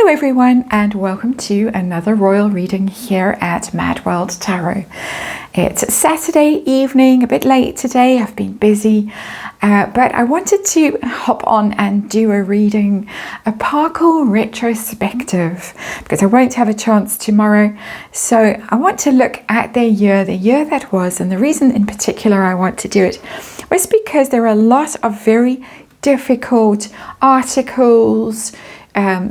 Hello everyone, and welcome to another royal reading here at MadWorldTarot. It's Saturday evening, a bit late today. I've been busy, but I wanted to hop on and do a reading, a Parkle retrospective, because I won't have a chance tomorrow. So I want to look at the year that was, and the reason in particular I want to do it was because there are a lot of very difficult articles,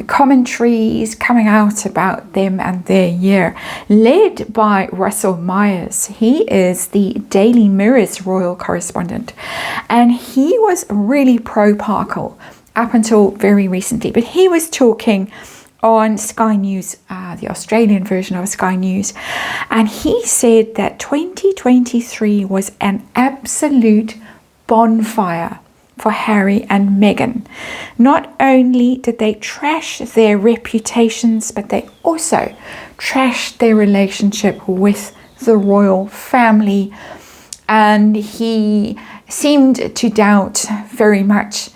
commentaries coming out about them and their year, led by Russell Myers. He is the Daily Mirror's royal correspondent, and he was really pro-Parkle up until very recently, but he was talking on Sky News, the Australian version of Sky News, and he said that 2023 was an absolute bonfire for Harry and Meghan. Not only did they trash their reputations, but they also trashed their relationship with the royal family. And he seemed to doubt very much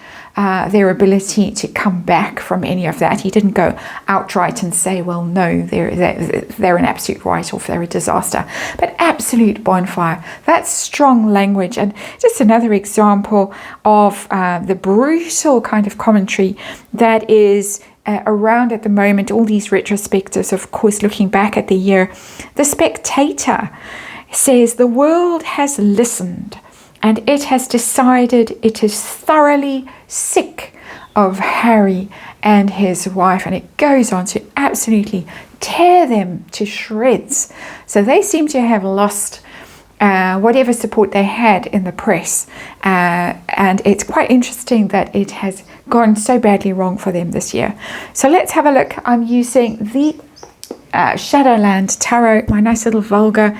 their ability to come back from any of that. He didn't go outright and say, well, no, they're an absolute write-off, they're a disaster. But absolute bonfire, that's strong language. And just another example of the brutal kind of commentary that is around at the moment, all these retrospectives, of course, looking back at the year. The Spectator says the world has listened, and it has decided it is thoroughly sick of Harry and his wife. And it goes on to absolutely tear them to shreds. So they seem to have lost whatever support they had in the press. And it's quite interesting that it has gone so badly wrong for them this year. So let's have a look. I'm using the Shadowland Tarot, my nice little vulgar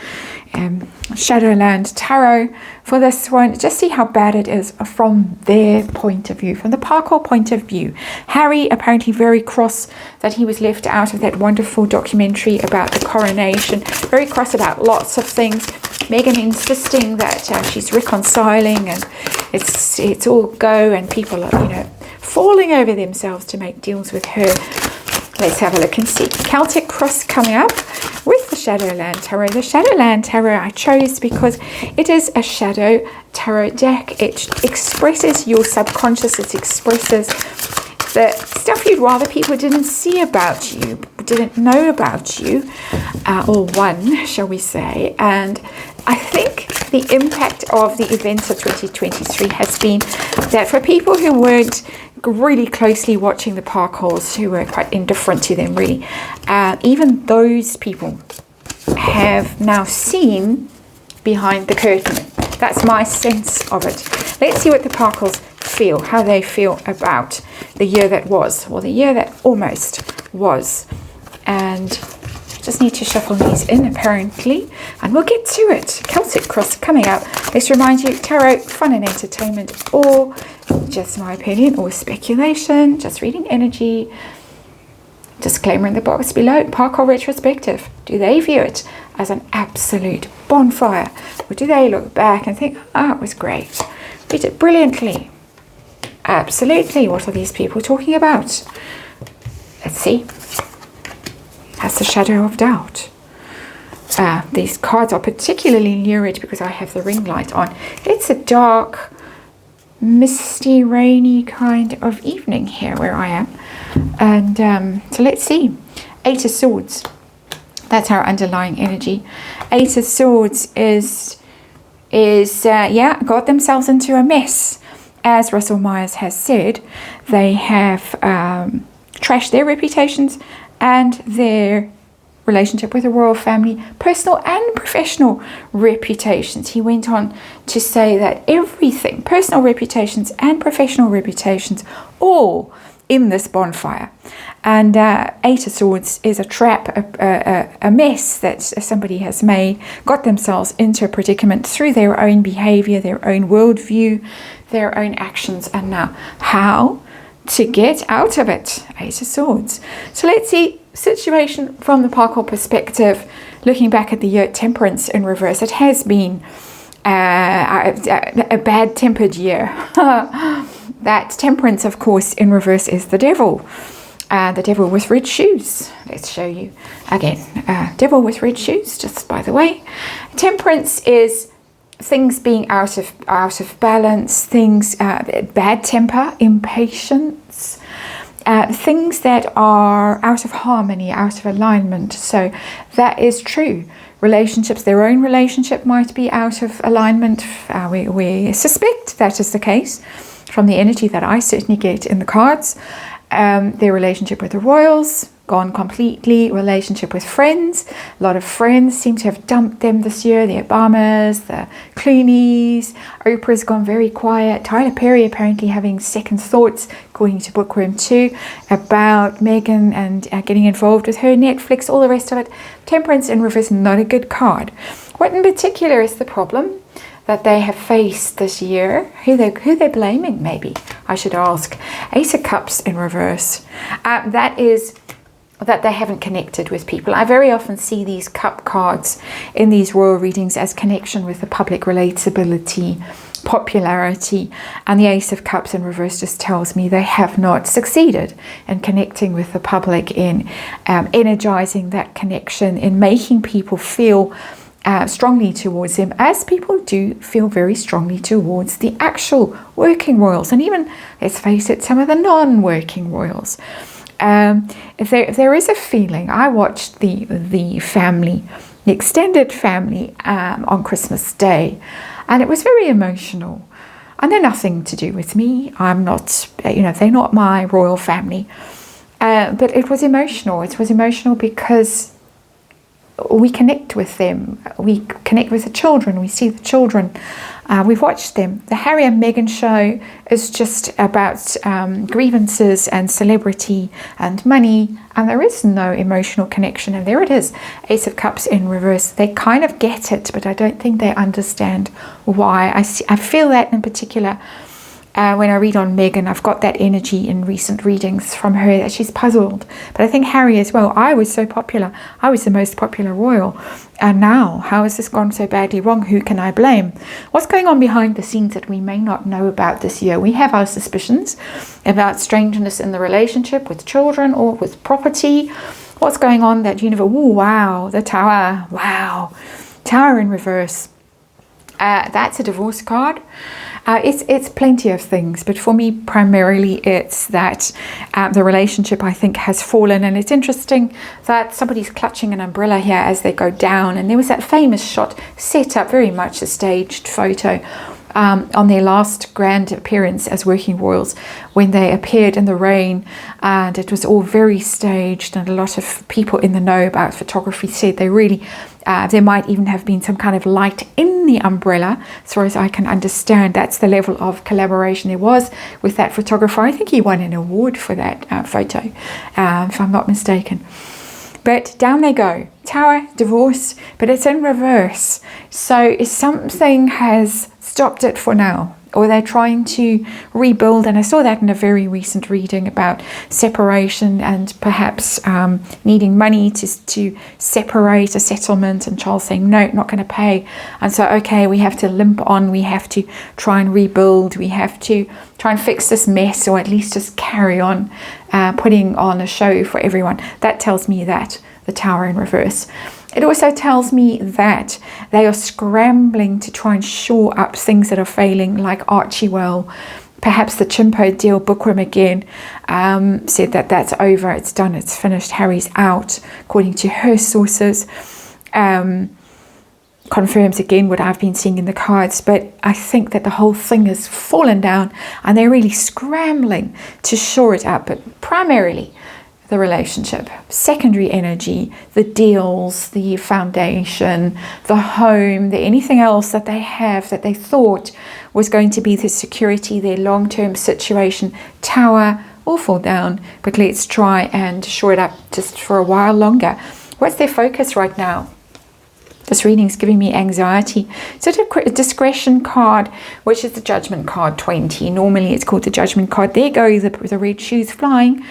Shadowland Tarot for this one. Just see how bad it is from their point of view, from the Parkle point of view. Harry apparently very cross that he was left out of that wonderful documentary about the coronation. Very cross about lots of things. Meghan insisting that she's reconciling and it's all go, and people are, falling over themselves to make deals with her. Let's have a look and see. Celtic Cross coming up with the Shadowland Tarot. The Shadowland Tarot I chose because it is a shadow tarot deck. It expresses your subconscious. It expresses the stuff you'd rather people didn't see about you, didn't know about you, or one, shall we say. And I think the impact of the events of 2023 has been that for people who weren't really closely watching the Parkles, who were quite indifferent to them really, even those people have now seen behind the curtain. That's my sense of it. Let's see what the Parkles feel, how they feel about the year that was, or the year that almost was. And just need to shuffle these in apparently, and we'll get to it. Celtic Cross coming up. Let's remind you, tarot, fun and entertainment, or just my opinion or speculation, just reading energy. Disclaimer in the box below. Parkle retrospective. Do they view it as an absolute bonfire, or do they look back and think, oh, it was great, we did brilliantly? Absolutely. What are these people talking about? Let's see. That's the shadow of doubt. These cards are particularly lurid because I have the ring light on. It's a dark, misty, rainy kind of evening here where I am. And so let's see. Eight of Swords. That's our underlying energy. Eight of Swords is got themselves into a mess. As Russell Myers has said, they have trashed their reputations and their relationship with the royal family, personal and professional reputations. He went on to say that everything, personal reputations and professional reputations, all in this bonfire. And Eight of Swords is a trap, a mess that somebody has made, got themselves into a predicament through their own behavior, their own worldview, their own actions, and now how to get out of it. Eight of Swords. So let's see situation from the Parkle perspective, looking back at the year. Temperance in reverse. It has been a bad-tempered year. That Temperance, of course, in reverse is the devil. The devil with red shoes. Let's show you again. Devil with red shoes, just by the way. Temperance is things being out of balance, things, bad temper, impatience, things that are out of harmony, out of alignment. So that is true. Relationships, their own relationship might be out of alignment. We suspect that is the case from the energy that I certainly get in the cards. Their relationship with the royals, gone completely. Relationship with friends. A lot of friends seem to have dumped them this year. The Obamas, the Clooney's. Oprah's gone very quiet. Tyler Perry apparently having second thoughts, according to Bookworm 2, about Meghan and getting involved with her, Netflix, all the rest of it. Temperance in reverse, not a good card. What in particular is the problem that they have faced this year? Who they're blaming, maybe, I should ask. Ace of Cups in reverse. That is that they haven't connected with people. I very often see these cup cards in these royal readings as connection with the public, relatability, popularity, and the Ace of Cups in reverse just tells me they have not succeeded in connecting with the public, in energizing that connection, in making people feel strongly towards them, as people do feel very strongly towards the actual working royals, and even, let's face it, some of the non-working royals. There is a feeling. I watched the family, the extended family, on Christmas Day, and it was very emotional. And they're nothing to do with me. I'm not, they're not my royal family. But it was emotional. It was emotional because we connect with them. We connect with the children. We see the children. We've watched them. The Harry and Meghan show is just about grievances and celebrity and money, and there is no emotional connection. And there it is, Ace of Cups in reverse. They kind of get it, but I don't think they understand why. I feel that in particular. When I read on Meghan, I've got that energy in recent readings from her that she's puzzled. But I think Harry as well. I was so popular. I was the most popular royal. And now, how has this gone so badly wrong? Who can I blame? What's going on behind the scenes that we may not know about this year? We have our suspicions about strangeness in the relationship with children or with property. What's going on that universe? Oh, wow, the Tower. Wow. Tower in reverse. That's a divorce card. It's plenty of things, but for me primarily it's that the relationship, I think, has fallen. And it's interesting that somebody's clutching an umbrella here as they go down, and there was that famous shot set up, very much a staged photo, on their last grand appearance as working royals, when they appeared in the rain, and it was all very staged. And a lot of people in the know about photography said they really there might even have been some kind of light in the umbrella, as far as I can understand. That's the level of collaboration there was with that photographer. I think he won an award for that photo, if I'm not mistaken. But down they go. Tower, divorce, but it's in reverse. So if something has stopped it for now, or they're trying to rebuild, and I saw that in a very recent reading about separation and perhaps needing money to separate a settlement, and Charles saying, no, not going to pay. And so, okay, we have to limp on, we have to try and rebuild, we have to try and fix this mess, or at least just carry on putting on a show for everyone. That tells me that, the Tower in reverse. It also tells me that they are scrambling to try and shore up things that are failing, like Archewell. Perhaps the Chimpo deal. Bookworm again said that that's over, it's done, it's finished. Harry's out, according to her sources. Confirms again what I've been seeing in the cards. But I think that the whole thing has fallen down, and they're really scrambling to shore it up. But primarily, the relationship, secondary energy, the deals, the foundation, the home, anything else that they have that they thought was going to be the security, their long-term situation. Tower, all fall down, but let's try and shore it up just for a while longer. What's their focus right now? This reading's giving me anxiety. So a discretion card, which is the Judgment card 20. Normally it's called the Judgment card. There go the red shoes flying.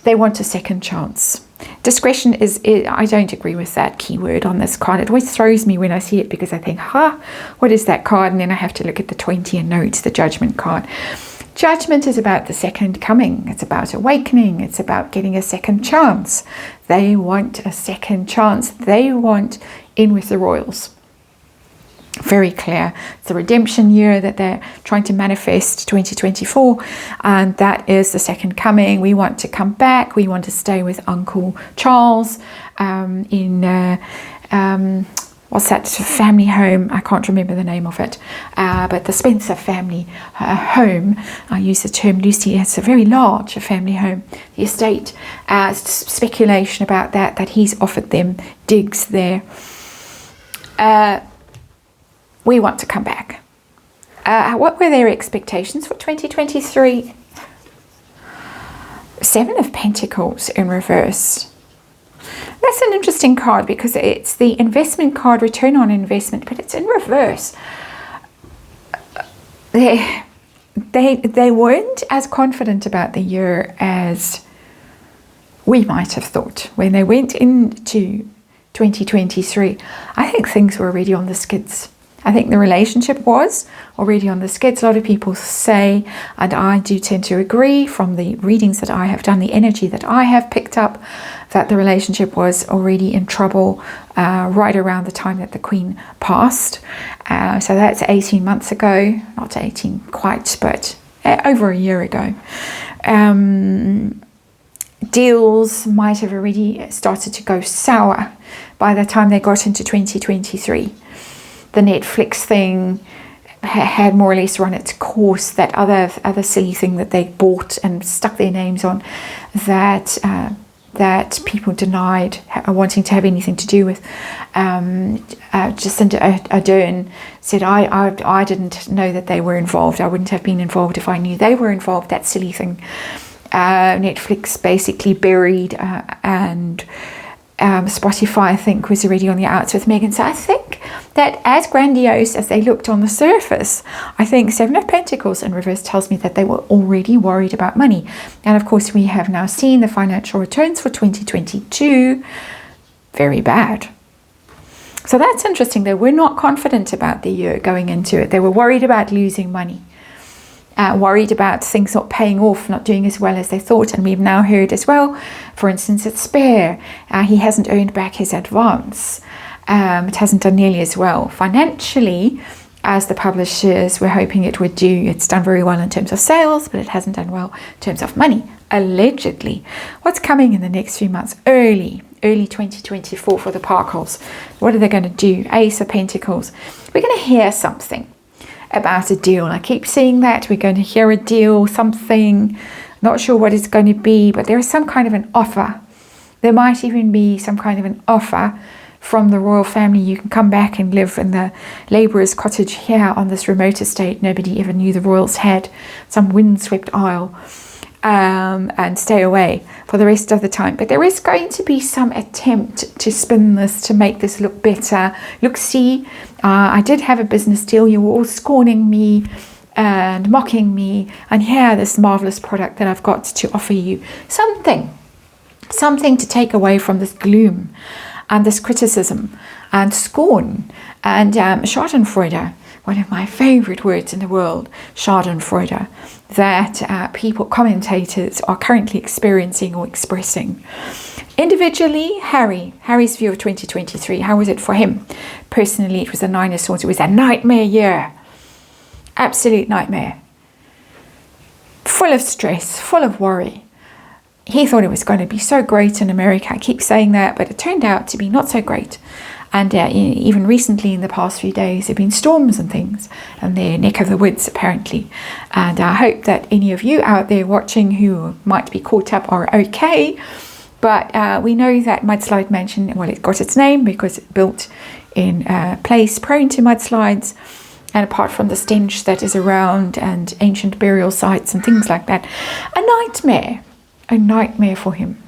They want a second chance. Discretion is, I don't agree with that keyword on this card. It always throws me when I see it, because I think, what is that card? And then I have to look at the 20 and know it's the Judgment card. Judgment is about the second coming. It's about awakening. It's about getting a second chance. They want a second chance. They want in with the royals. Very clear. It's the redemption year that they're trying to manifest, 2024, and that is the second coming. We want to come back. We want to stay with Uncle Charles what's that family home? I can't remember the name of it, but the Spencer family home. I use the term loosely. It's a very large family home. The estate, speculation about that he's offered them digs there. We want to come back. What were their expectations for 2023? Seven of Pentacles in reverse. That's an interesting card because it's the investment card, return on investment, but it's in reverse. They weren't as confident about the year as we might have thought when they went into 2023. I think things were already on the skids. I think the relationship was already on the skids. A lot of people say, and I do tend to agree from the readings that I have done, the energy that I have picked up, that the relationship was already in trouble right around the time that the Queen passed. So that's 18 months ago, not 18 quite, but over a year ago. Deals might have already started to go sour by the time they got into 2023. The Netflix thing had more or less run its course. That other silly thing that they bought and stuck their names on, that people denied wanting to have anything to do with. Jacinda Ardern said, I didn't know that they were involved. I wouldn't have been involved if I knew they were involved. That silly thing. Netflix basically buried and Spotify, I think, was already on the outs with Meghan. So I think that as grandiose as they looked on the surface, I think Seven of Pentacles in reverse tells me that they were already worried about money. And of course, we have now seen the financial returns for 2022 very bad. So that's interesting. They were not confident about the year going into it. They were worried about losing money. Worried about things not paying off, not doing as well as they thought. And we've now heard as well, for instance, at Spare, he hasn't earned back his advance. It hasn't done nearly as well financially as the publishers were hoping it would do. It's done very well in terms of sales, but it hasn't done well in terms of money, allegedly. What's coming in the next few months? Early 2024 for the Parkles. What are they going to do? Ace of Pentacles. We're going to hear something about a deal. I keep seeing that we're going to hear a deal, something, not sure what it's going to be, but there is some kind of an offer. There might even be some kind of an offer from the royal family. You can come back and live in the labourer's cottage here on this remote estate nobody ever knew the royals had, some windswept isle, and stay away for the rest of the time. But there is going to be some attempt to spin this, to make this look better. Look, see, I did have a business deal. You were all scorning me and mocking me, and here, this marvelous product that I've got to offer you. Something to take away from this gloom and this criticism and scorn and schadenfreude, one of my favorite words in the world, schadenfreude, that people, commentators, are currently experiencing or expressing. Individually, Harry's view of 2023, how was it for him? Personally, it was a Nine of Swords. It was a nightmare year. Absolute nightmare. Full of stress, full of worry. He thought it was going to be so great in America. I keep saying that, but it turned out to be not so great. And even recently, in the past few days, there have been storms and things in their neck of the woods, apparently. And I hope that any of you out there watching who might be caught up are okay. But we know that Mudslide Mansion, well, it got its name because it's built in a place prone to mudslides. And apart from the stench that is around and ancient burial sites and things like that, a nightmare for him.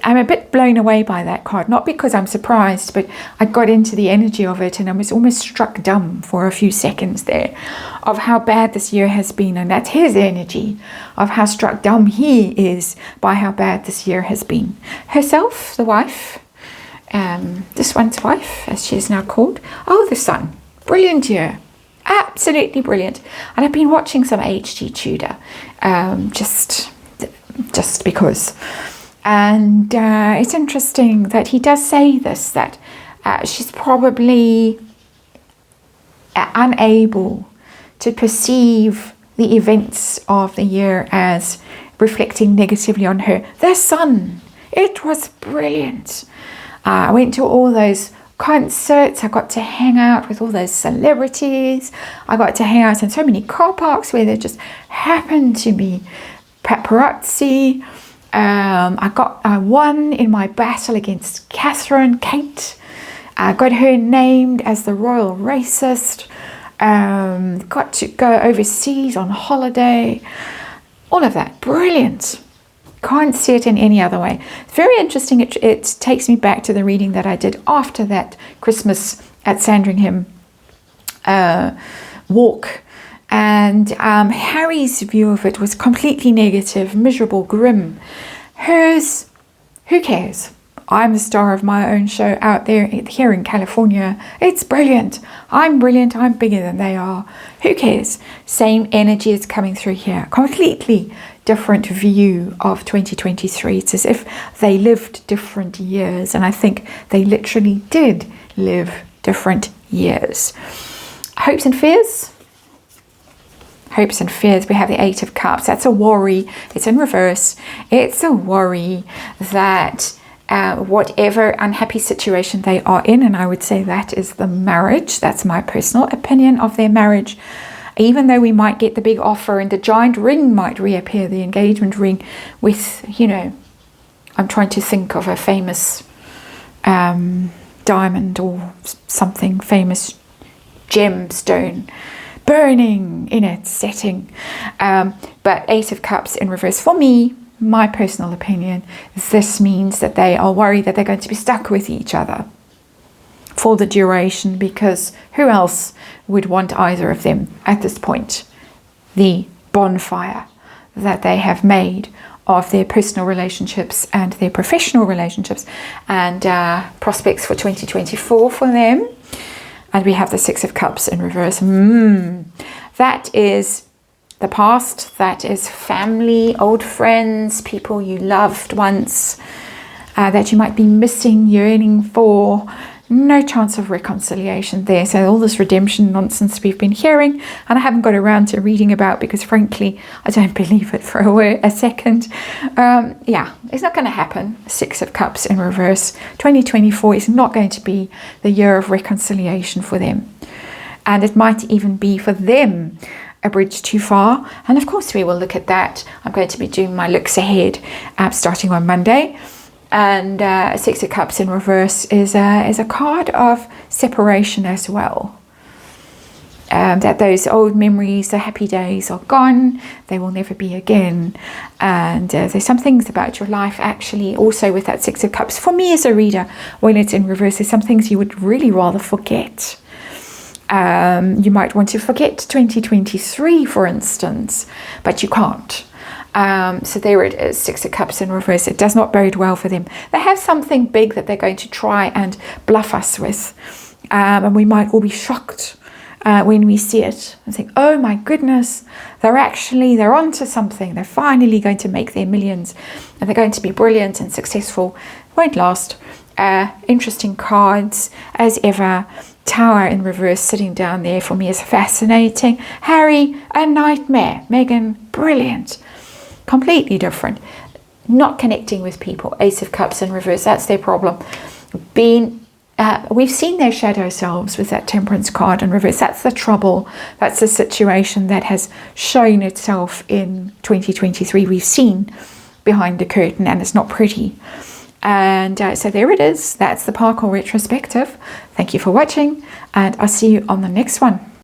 I'm a bit blown away by that card, not because I'm surprised, but I got into the energy of it and I was almost struck dumb for a few seconds there of how bad this year has been. And that's his energy of how struck dumb he is by how bad this year has been. Herself, the wife, this one's wife, as she is now called. Oh, the son. Brilliant year. Absolutely brilliant. And I've been watching some H.G. Tudor, just because. And it's interesting that he does say this, that she's probably unable to perceive the events of the year as reflecting negatively on her. The Sun, it was brilliant. I went to all those concerts. I got to hang out with all those celebrities. I got to hang out in so many car parks where there just happened to be paparazzi. I won in my battle against Kate. I got her named as the royal racist. Got to go overseas on holiday. All of that, brilliant. Can't see it in any other way. It's very interesting. It takes me back to the reading that I did after that Christmas at Sandringham walk. And Harry's view of it was completely negative, miserable, grim. Hers, who cares? I'm the star of my own show out there here in California. It's brilliant. I'm brilliant. I'm bigger than they are. Who cares? Same energy is coming through here. Completely different view of 2023. It's as if they lived different years. And I think they literally did live different years. Hopes and fears. Hopes and fears. We have the Eight of Cups. That's a worry. It's in reverse. It's a worry that whatever unhappy situation they are in, and I would say that is the marriage. That's my personal opinion of their marriage. Even though we might get the big offer and the giant ring might reappear, the engagement ring with, I'm trying to think of a famous diamond or something, famous gemstone burning in its setting. But Eight of Cups in reverse, for me, my personal opinion, this means that they are worried that they're going to be stuck with each other for the duration, because who else would want either of them at this point? The bonfire that they have made of their personal relationships and their professional relationships, and prospects for 2024 for them. And we have the Six of Cups in reverse. That is the past. That is family, old friends, people you loved once, that you might be missing, yearning for. No chance of reconciliation there. So all this redemption nonsense we've been hearing, and I haven't got around to reading about, because frankly I don't believe it for a second. It's not going to happen. Six of Cups in reverse. 2024 is not going to be the year of reconciliation for them, and it might even be for them a bridge too far. And of course we will look at that. I'm going to be doing my looks ahead starting on Monday. And Six of Cups in reverse is a card of separation as well. That those old memories, the happy days are gone. They will never be again. And there's some things about your life actually also with that Six of Cups. For me as a reader, when it's in reverse, there's some things you would really rather forget. You might want to forget 2023, for instance, but you can't. So there it is, Six of Cups in reverse. It does not bode well for them. They have something big that they're going to try and bluff us with. And we might all be shocked when we see it and think, oh my goodness, they're onto something. They're finally going to make their millions, and they're going to be brilliant and successful. Won't last. Interesting cards as ever. Tower in reverse sitting down there for me is fascinating. Harry, a nightmare. Meghan, brilliant. Completely different. Not connecting with people. Ace of Cups in reverse. That's their problem. We've seen their shadow selves with that Temperance card in reverse. That's the trouble. That's the situation that has shown itself in 2023. We've seen behind the curtain, and it's not pretty. And so there it is. That's the Parkle retrospective. Thank you for watching, and I'll see you on the next one.